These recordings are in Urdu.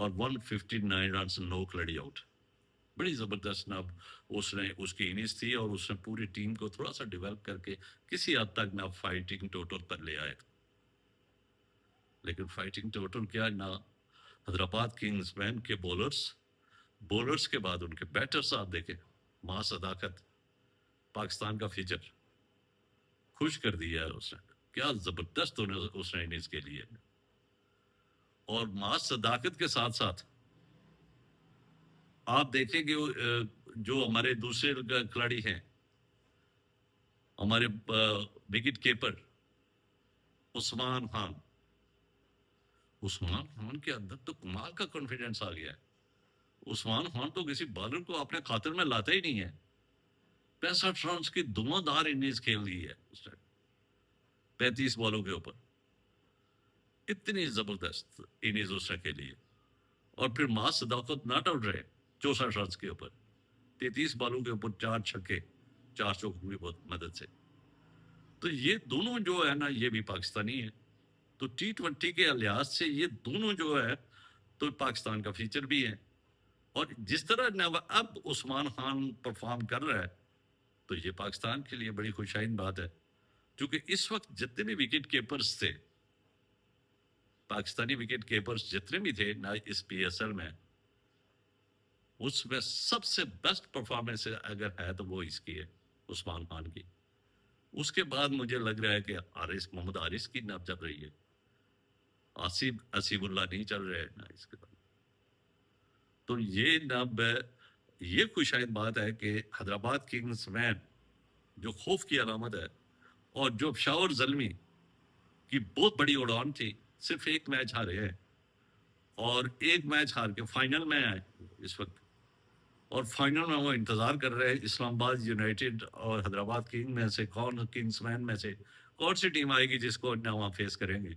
اور 159 رنس نو کھلاڑی آؤٹ. بڑی زبردست ناب اس نے اس کی اننگز تھی اور اس نے پوری ٹیم کو تھوڑا سا ڈیولپ کر کے کسی حد تک نہ فائٹنگ ٹوٹل پر لے آئے. لیکن فائٹنگ ٹوٹل کیا نہ حیدرآباد کنگز مین کے بولرز کے بعد ان کے بیٹرز آپ دیکھیں. ماں صداقت پاکستان کا فیچر خوش کر دیا ہے اس نے. کیا زبردست اس نے اننگز کے لیے. اور ماں صداقت کے ساتھ ساتھ آپ دیکھیں کہ جو ہمارے دوسرے کھلاڑی ہیں ہمارے وکٹ کیپر عثمان خان کے اندر تو کمال کا کانفیڈنس آ گیا ہے. عثمان خان تو کسی بالر کو اپنے خاطر میں لاتا ہی نہیں ہے. 65 رنس کی دھواں دار اننگز کھیل لی ہے اس نے 35 بالوں کے اوپر. اتنی زبردست اننگز اس نے کھیلی ہے. اور پھر ماں صداقت ناٹ آؤٹ رہے 64 رنس کے اوپر 33 بالوں کے اوپر 4 چھکے 4 چوکوں کی مدد سے. تو یہ دونوں جو ہے نا یہ بھی پاکستانی ہے. تو T20 کے لحاظ سے یہ دونوں جو ہے تو پاکستان کا فیچر بھی ہے. اور جس طرح اب عثمان خان پرفارم کر رہا ہے تو یہ پاکستان کے لیے بڑی خوشائن بات ہے. کیونکہ اس وقت جتنے بھی وکٹ کیپرز تھے پاکستانی وکٹ کیپرز جتنے بھی تھے نا اس PSL میں اس میں سب سے بیسٹ پرفارمنس اگر ہے تو وہ اس کی ہے عثمان خان کی. اس کے بعد مجھے لگ رہا ہے کہ محمد حارث کی نب چل رہی ہے. آصف اللہ نہیں چل رہے نا اس کے بعد. تو یہ نب یہ خوشائن بات ہے کہ حیدرآباد کنگز مین جو خوف کی علامت ہے اور جو پشاور زلمی کی بہت بڑی اڑان تھی صرف ایک میچ ہارے ہیں اور ایک میچ ہار کے فائنل میں آئے اس وقت. اور فائنل میں وہ انتظار کر رہے ہیں اسلام آباد یونائٹیڈ اور حیدرآباد کنگ میں سے کنگز مین میں سے کون سی ٹیم آئے گی جس کو نہ وہاں فیس کریں گے.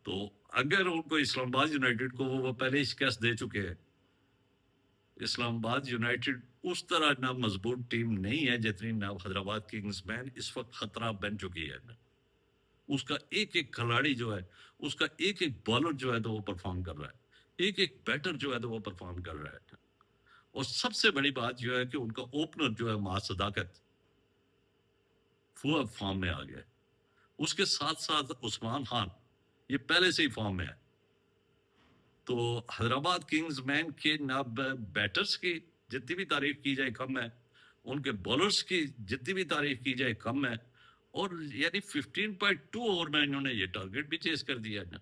تو اگر ان کو اسلام آباد یونائٹیڈ کو وہ پہلے ہی شکست دے چکے ہیں. اسلام آباد یونائٹیڈ اس طرح نہ مضبوط ٹیم نہیں ہے جتنی نہ حیدرآباد کنگز مین اس وقت خطرہ بن چکی ہے. اس کا ایک ایک کھلاڑی جو ہے اس کا ایک ایک بالر جو ہے تو وہ پرفارم کر رہا ہے. ایک ایک بیٹر جو ہے تو وہ پرفارم کر رہا ہے. اور سب سے بڑی بات جو ہے کہ ان کا اوپنر جو ہے ماں صداقت وہ فارم میں آ گیا. اس کے ساتھ ساتھ عثمان خان یہ پہلے سے ہی فارم میں ہے. تو حیدرآباد کنگز مین کے نب بیٹرز کی جتنی بھی تعریف کی جائے کم ہے. ان کے بالرز کی جتنی بھی تعریف کی جائے کم ہے. اور یعنی 15.2 اوور میں انہوں نے یہ ٹارگٹ بھی چیز کر دیا ہے.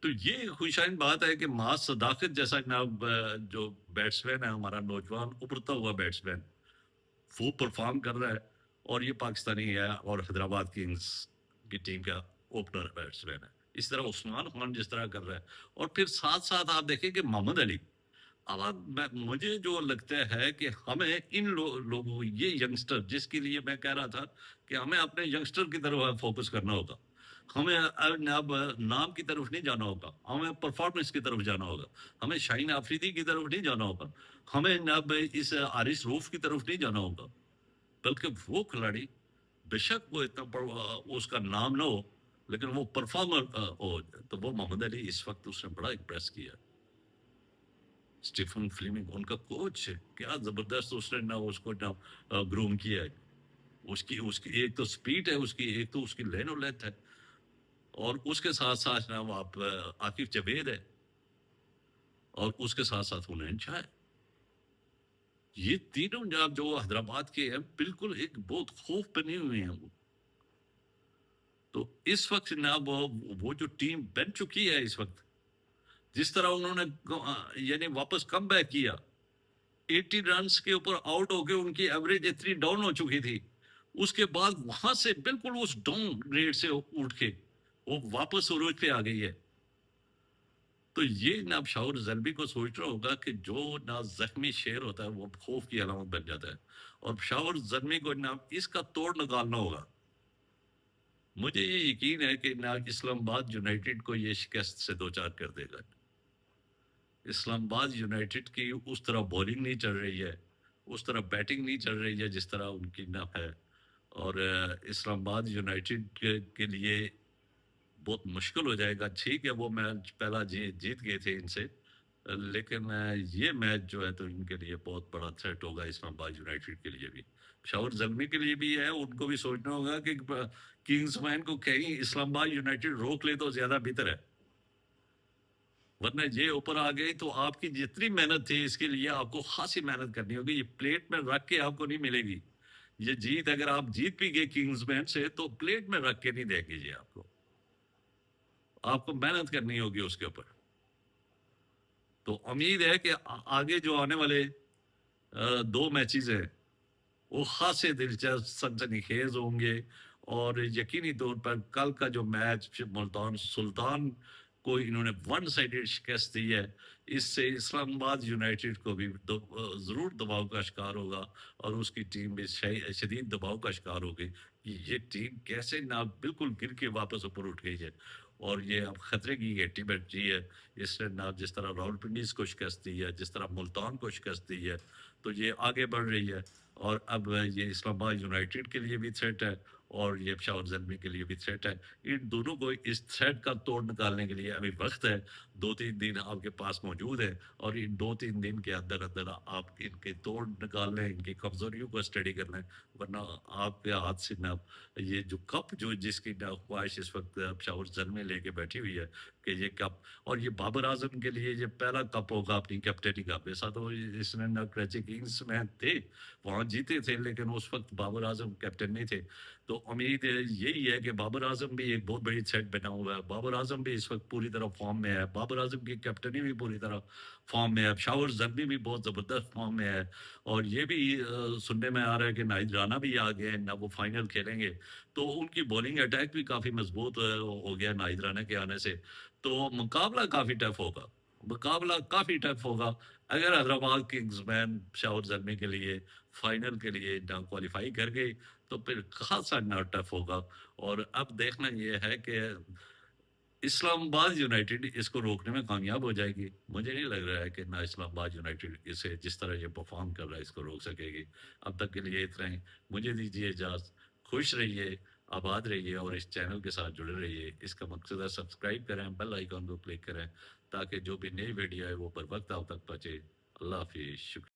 تو یہ خوشائن بات ہے کہ ماں صداقت جیسا جناب جو بیٹسمین ہے ہمارا نوجوان ابھرتا ہوا بیٹسمین وہ پرفارم کر رہا ہے. اور یہ پاکستانی ہے اور حیدرآباد کنگز کی ٹیم کا اوپنر بیٹسمین ہے. اس طرح عثمان خان جس طرح کر رہا ہے. اور پھر ساتھ ساتھ آپ دیکھیں کہ محمد علی. اب مجھے جو لگتا ہے کہ ہمیں ان لوگوں یہ ینگسٹر جس کے لیے میں کہہ رہا تھا کہ ہمیں اپنے ینگسٹر کی طرف فوکس کرنا ہوگا. ہمیں اب نام کی طرف نہیں جانا ہوگا. ہمیں پرفارمنس کی طرف جانا ہوگا. ہمیں شاہین آفریدی کی طرف نہیں جانا ہوگا. ہمیں اب اس حارث روف کی طرف نہیں جانا ہوگا. بلکہ وہ کھلاڑی بے شک وہ اتنا اس کا نام نہ ہو لیکن وہ پرفارمر ہو. تو وہ محمد علی اس وقت اس نے بڑا امپریس کیا. اسٹیفن فلیمنگ ان کا کوچ کیا زبردست اس نے نہ اس کو نہ گروم کیا ہے. اس کی ایک تو سپیڈ ہے اس کی ایک تو اس کی لین اور لیتھ ہے. اور اس کے ساتھ ساتھ نا وہ عاقف جاوید ہے اور اس کے ساتھ ساتھ حنین شاہ ہے. یہ تینوں جناب جو حیدرآباد کے ہیں بالکل ایک بہت خوف بنے ہوئے ہیں. وہ تو اس وقت جناب وہ جو ٹیم بن چکی ہے اس وقت جس طرح انہوں نے یعنی واپس کم بیک کیا 80 رنس کے اوپر آؤٹ ہو کے ان کی ایوریج اتنی ڈاؤن ہو چکی تھی. اس کے بعد وہاں سے بالکل اس ڈاؤن گریڈ سے اٹھ کے وہ واپس عروج پہ آ گئی ہے. تو یہ نہ پشاور زلمی کو سوچ رہا ہوگا کہ جو نہ زخمی شیر ہوتا ہے وہ خوف کی علامت بن جاتا ہے. اور پشاور زلمی کو نہ اس کا توڑ نکالنا ہوگا. مجھے یہ یقین ہے کہ نہ اسلام آباد یونائٹیڈ کو یہ شکست سے دوچار کر دے گا. اسلام آباد یونائٹیڈ کی اس طرح بولنگ نہیں چل رہی ہے اس طرح بیٹنگ نہیں چل رہی ہے جس طرح ان کی نہ ہے. اور اسلام آباد یونائٹیڈ کے لیے بہت مشکل ہو جائے گا. ٹھیک ہے وہ میچ پہلا جیت گئے تھے ان سے، لیکن یہ میچ جو ہے تو ان کے لیے بہت بڑا تھریٹ ہوگا اسلام آباد یونائٹیڈ کے لیے بھی. پشاور زلمی کے لیے بھی ہے، ان کو بھی سوچنا ہوگا کہ کنگز مین کو کہیں اسلام آباد یونائٹیڈ روک لے تو زیادہ بہتر ہے، ورنہ یہ اوپر آ گئی تو آپ کی جتنی محنت تھی اس کے لیے آپ کو خاصی محنت کرنی ہوگی. یہ پلیٹ میں رکھ کے آپ کو نہیں ملے گی یہ جیت. اگر آپ جیت بھی گئے کنگز مین سے تو پلیٹ میں رکھ کے نہیں دے گی یہ آپ کو محنت کرنی ہوگی اس کے اوپر. تو امید ہے کہ آگے جو آنے والے 2 میچز ہیں وہ خاصے دلچسپ سنسنی خیز ہوں گے، اور یقینی طور پر کل کا جو میچ ملتان سلطان کو انہوں نے 1 سائیڈڈ شکست دی ہے، اس سے اسلام آباد یونائٹیڈ کو بھی ضرور دباؤ کا شکار ہوگا، اور اس کی ٹیم بھی شدید دباؤ کا شکار ہوگی کہ یہ ٹیم کیسے نہ بالکل گر کے واپس اوپر اٹھ گئی ہے، اور یہ اب خطرے کی گھٹی بیٹھی ہے. اس نے نہ جس طرح راول پنڈیز کو شکست دی ہے، جس طرح ملتان کو شکست دی ہے، تو یہ آگے بڑھ رہی ہے. اور اب یہ اسلام آباد یونائٹیڈ کے لیے بھی تھریٹ ہے، اور یہ پشاور زلمی کے لیے بھی تھریٹ ہے. ان دونوں کو اس تھریٹ کا توڑ نکالنے کے لیے ابھی وقت ہے. 2-3 دن آپ کے پاس موجود ہے، اور ان 2-3 دن کے اندر اندر آپ ان کے توڑ نکال لیں، ان کی کمزوریوں کو اسٹڈی کر لیں، ورنہ آپ کے ہاتھ سے نہ یہ جو کپ جو جس کی خواہش اس وقت پشاور زلمی لے کے بیٹھی ہوئی ہے کہ یہ کپ، اور یہ بابر اعظم کے لیے یہ پہلا کپ ہوگا اپنی کیپٹنی کا. ایسا تو اس نے نہ کراچی کنگز میں تھے وہاں جیتے تھے، لیکن اس وقت بابر اعظم کیپٹن نہیں تھے. تو امید یہی ہے کہ بابر اعظم بھی ایک بہت بڑی تھریٹ بنا ہوا ہے. بابر اعظم بھی اس وقت پوری طرح فارم میں ہے، بابر اعظم کی کیپٹنی بھی پوری طرح فارم میں ہے، پشاور زلمی بھی بہت زبردست فارم میں ہے. اور یہ بھی سننے میں آ رہا ہے کہ ناہید رانا بھی آ گئے ہیں، نہ وہ فائنل کھیلیں گے. تو ان کی بولنگ اٹیک بھی کافی مضبوط ہو گیا ناہید رانا کے آنے سے. تو مقابلہ کافی ٹف ہوگا، مقابلہ کافی ٹف ہوگا. اگر حیدرآباد کنگز مین پشاور زلمی کے لیے فائنل کے لیے نہ کوالیفائی کر گئی تو پھر خاصا نہ ٹف ہوگا. اور اب دیکھنا یہ ہے کہ اسلام آباد یونائٹیڈ اس کو روکنے میں کامیاب ہو جائے گی. مجھے نہیں لگ رہا ہے کہ نہ اسلام آباد یونائٹیڈ اسے جس طرح یہ پرفارم کر رہا ہے اس کو روک سکے گی. اب تک کے لیے اتنا ہی. مجھے دیجیے اجازت. خوش رہیے، آباد رہیے، اور اس چینل کے ساتھ جڑے رہیے. اس کا مقصد ہے سبسکرائب کریں، بیل آئیکن کو کلک کریں، تاکہ جو بھی نئی ویڈیو ہے وہ پر وقت آپ تک پہنچے. اللہ حافظ. شکریہ.